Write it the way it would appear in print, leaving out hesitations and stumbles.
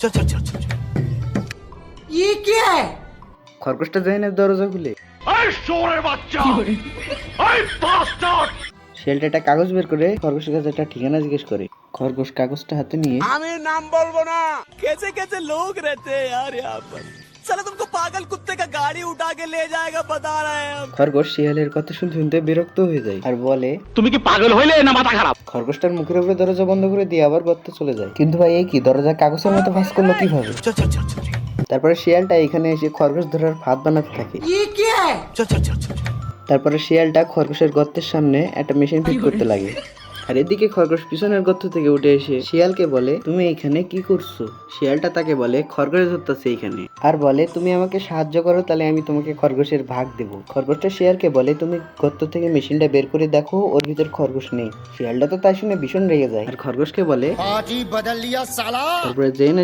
चल चल चल चल ये क्या है? খরগোশটা যায় না দরজা খুলে। শিয়ালটা একটা কাগজ বের করে খরগোশের কাছে একটা ঠিকানা জিজ্ঞেস করে। খরগোশ কাগজটা হাতে নিয়ে আমি নাম বলবো না। कैसे कैसे लोग रहते हैं यार यहाँ पर। साला तुमको पागल कुत्ते का गाड़ी उठा के ले जाएगा बता रहे हैं हम। খরগোশ শিয়ালের কথা শুনতে শুনতে বিরক্ত হয়ে যায় আর বলে, তুমি কি পাগল হইলে না মাথা খারাপ? খরগোশটার মুখের উপরে দরজা বন্ধ করে দিয়ে আবার গর্তে চলে যায়। কিন্তু ভাই এই কি, দরজা কাগজের মতো ভাঁজ করলো কিভাবে? তারপরে শিয়ালটা এখানে এসে খরগোশ ধরার ফাঁদ বানাতে থাকে। তারপরে শিয়ালটা খরগোশের গর্তের সামনে একটা মেশিন ফিট করতে লাগে। আর এদিকে খরগোশ পিছনের গর্ত থেকে উঠে এসে শিয়ালকে বলে, তুমি এখানে কি করছো? শিয়ালটা তাকে বলে, খরগোশ ধরতেছে এখানে, আর বলে, তুমি আমাকে সাহায্য করো তাহলে আমি তোমাকে খরগোশের ভাগ দেবো। খরগোশটা শিয়ালকে বলে, তুমি গর্ত থেকে মেশিনটা বের করে দেখো, ওর ভিতর খরগোশ নেই। শিয়ালটা তো তাই শুনে ভীষণ রেগে যায় আর খরগোশকে বলে, তারপরে যেই না